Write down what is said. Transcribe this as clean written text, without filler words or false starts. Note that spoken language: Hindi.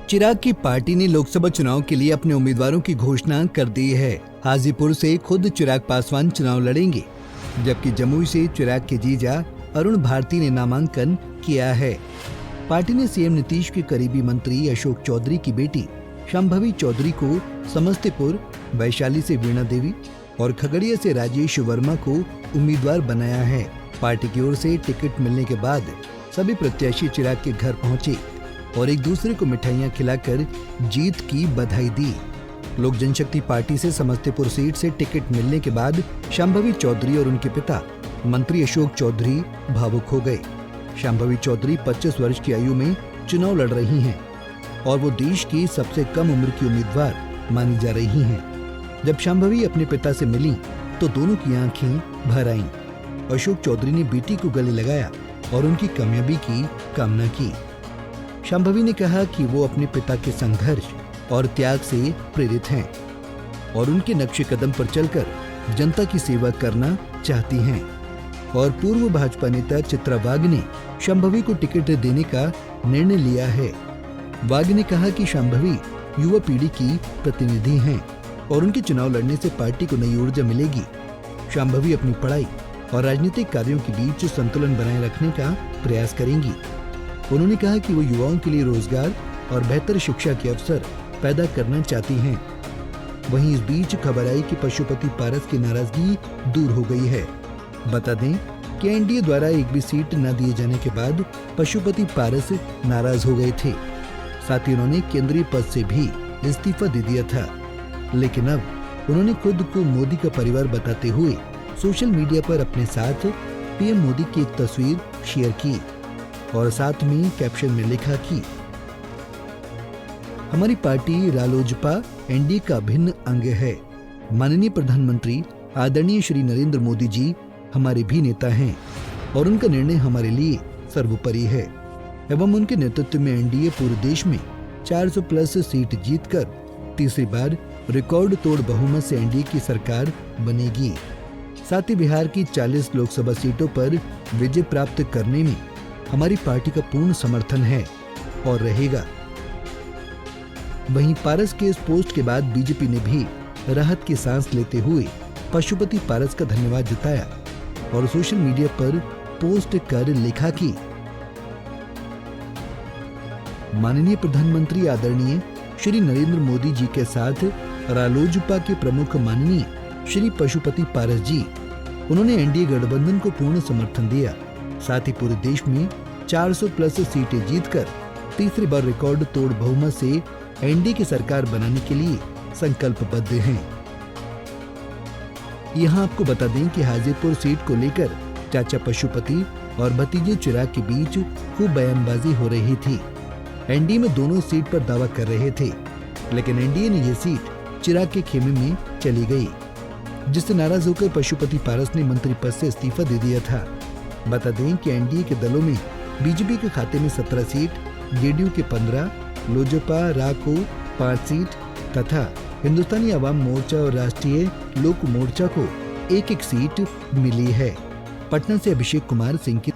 चिराग की पार्टी ने लोकसभा चुनाव के लिए अपने उम्मीदवारों की घोषणा कर दी है। हाजीपुर से खुद चिराग पासवान चुनाव लड़ेंगे, जबकि जमुई से चिराग के जीजा अरुण भारती ने नामांकन किया है। पार्टी ने सीएम नीतीश के करीबी मंत्री अशोक चौधरी की बेटी शांभवी चौधरी को समस्तीपुर, वैशाली से वीणा देवी और खगड़िया से राजेश वर्मा को उम्मीदवार बनाया है। पार्टी की ओर से टिकट मिलने के बाद सभी प्रत्याशी चिराग के घर पहुंचे और एक दूसरे को मिठाइयां खिलाकर जीत की बधाई दी। लोक जनशक्ति पार्टी से समस्तीपुर सीट से टिकट मिलने के बाद शांभवी चौधरी और उनके पिता मंत्री अशोक चौधरी भावुक हो गए। शांभवी चौधरी 25 वर्ष की आयु में चुनाव लड़ रही हैं और वो देश की सबसे कम उम्र की उम्मीदवार मानी जा रही हैं। जब शांभवी अपने पिता से मिली तो दोनों की आंखें भर आईं। अशोक चौधरी ने बेटी को गले लगाया और उनकी कामयाबी की कामना की। शांभवी ने कहा कि वो अपने पिता के संघर्ष और त्याग से प्रेरित हैं और उनके नक्शे कदम पर चलकर जनता की सेवा करना चाहती हैं। और पूर्व भाजपा नेता चित्रा वाघ ने शांभवी को टिकट देने का निर्णय लिया है। वाघ ने कहा कि शांभवी युवा पीढ़ी की प्रतिनिधि हैं और उनके चुनाव लड़ने से पार्टी को नई ऊर्जा मिलेगी। शांभवी अपनी पढ़ाई और राजनीतिक कार्यों के बीच संतुलन बनाए रखने का प्रयास करेंगी। उन्होंने कहा कि वो युवाओं के लिए रोजगार और बेहतर शिक्षा के अवसर पैदा करना चाहती हैं। वहीं इस बीच खबर आई कि पशुपति पारस की नाराजगी दूर हो गई है। बता दें कि एनडीए द्वारा एक भी सीट न दिए जाने के बाद पशुपति पारस नाराज हो गए थे। साथ ही उन्होंने केंद्रीय पद से भी इस्तीफा दे दिया था, लेकिन अब उन्होंने खुद को मोदी का परिवार बताते हुए सोशल मीडिया पर अपने साथ पीएम मोदी की एक तस्वीर शेयर की और साथ में कैप्शन में लिखा कि हमारी पार्टी रालोजपा एनडीए का अभिन्न अंग है। माननीय प्रधानमंत्री आदरणीय श्री नरेंद्र मोदी जी हमारे भी नेता हैं और उनका निर्णय हमारे लिए सर्वोपरि है एवं उनके नेतृत्व में एनडीए पूरे देश में 400 प्लस सीट जीतकर तीसरी बार रिकॉर्ड तोड़ बहुमत से एनडीए की सरकार बनेगी। साथ ही बिहार की 40 लोकसभा सीटों पर विजय प्राप्त करने में हमारी पार्टी का पूर्ण समर्थन है और रहेगा। वहीं पारस के इस पोस्ट के बाद बीजेपी ने भी राहत की सांस लेते हुए पशुपति पारस का धन्यवाद जताया और सोशल मीडिया पर पोस्ट कर लिखा कि माननीय प्रधानमंत्री आदरणीय श्री नरेंद्र मोदी जी के साथ रालोजपा के प्रमुख माननीय श्री पशुपति पारस जी, उन्होंने एनडीए गठबंधन को पूर्ण समर्थन दिया। साथ ही पूरे देश में 400 प्लस सीटें जीतकर तीसरी बार रिकॉर्ड तोड़ बहुमत से एनडीए की सरकार बनाने के लिए संकल्पबद्ध हैं। यहाँ आपको बता दें कि हाजीपुर सीट को लेकर चाचा पशुपति और भतीजे चिराग के बीच खूब बयानबाजी हो रही थी। एनडीए में दोनों सीट पर दावा कर रहे थे, लेकिन एनडीए ने यह सीट चिराग के खेमे में चली गई, जिससे नाराज होकर पशुपति पारस ने मंत्री पद से इस्तीफा दे दिया था। बता दें कि एनडीए के दलों में बीजेपी के खाते में 17 सीट, जेडीयू के 15, लोजपा राको 5 सीट तथा हिंदुस्तानी आवाम मोर्चा और राष्ट्रीय लोक मोर्चा को एक-एक सीट मिली है। पटना से अभिषेक कुमार सिंह की